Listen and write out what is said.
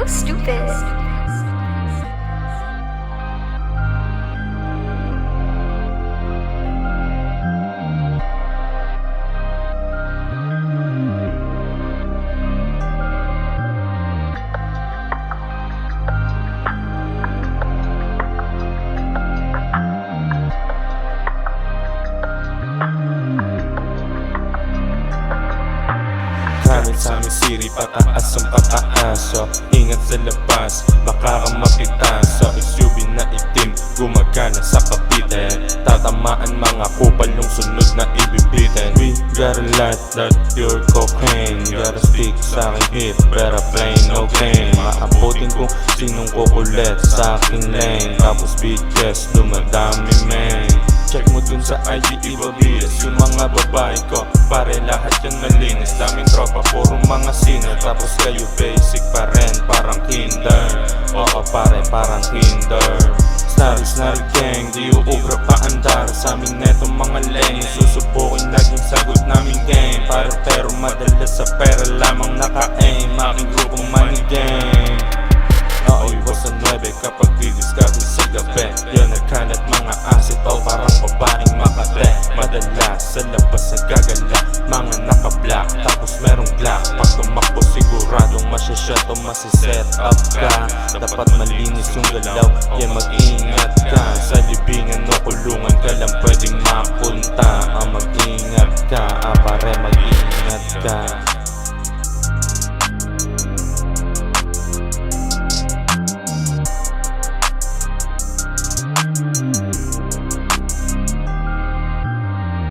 stupid. Gamit sa aming siri, pataas ang pataas. So ingat sa labas, baka kang mapitas. So SUV na itim, gumagana sa kapitan. Tatamaan mga kupal yung sunod na ibibitin. We gotta light that pure cocaine. Gotta stick sa aking hit, better plain no game. Maabutin kung sinong kukulit sa aking lane. Tapos bitches, dumadami man. Check mo dun sa IG, ibabis yung mga babae ko. Pare lahat yan malinis, daming tropa, puro mga sino. Tapos kayo basic pa rin, parang kinder. Oo pare, parang kinder. Snarry gang, di uubra pa andar. Sa amin netong mga lane, susubukin naging sagot namin game. Pare pero madalas sa pera lamang naka-aim. Aking grupong money gang. Oo, iwas sa 9 kapag didiskarte sa gabi. Yan nagkalat mga asset o parang babaeng makate. Madalas sa labas nagagala, mga naka-black tapos merong black. Pag tumakbo siguradong masyashot o masiset up ka. Dapat malinis yung galaw, yan mag-ingat ka. Sa libingan o kulungan ka lang pwedeng mapunta. Mag-ingat ka, pare mag-ingat ka.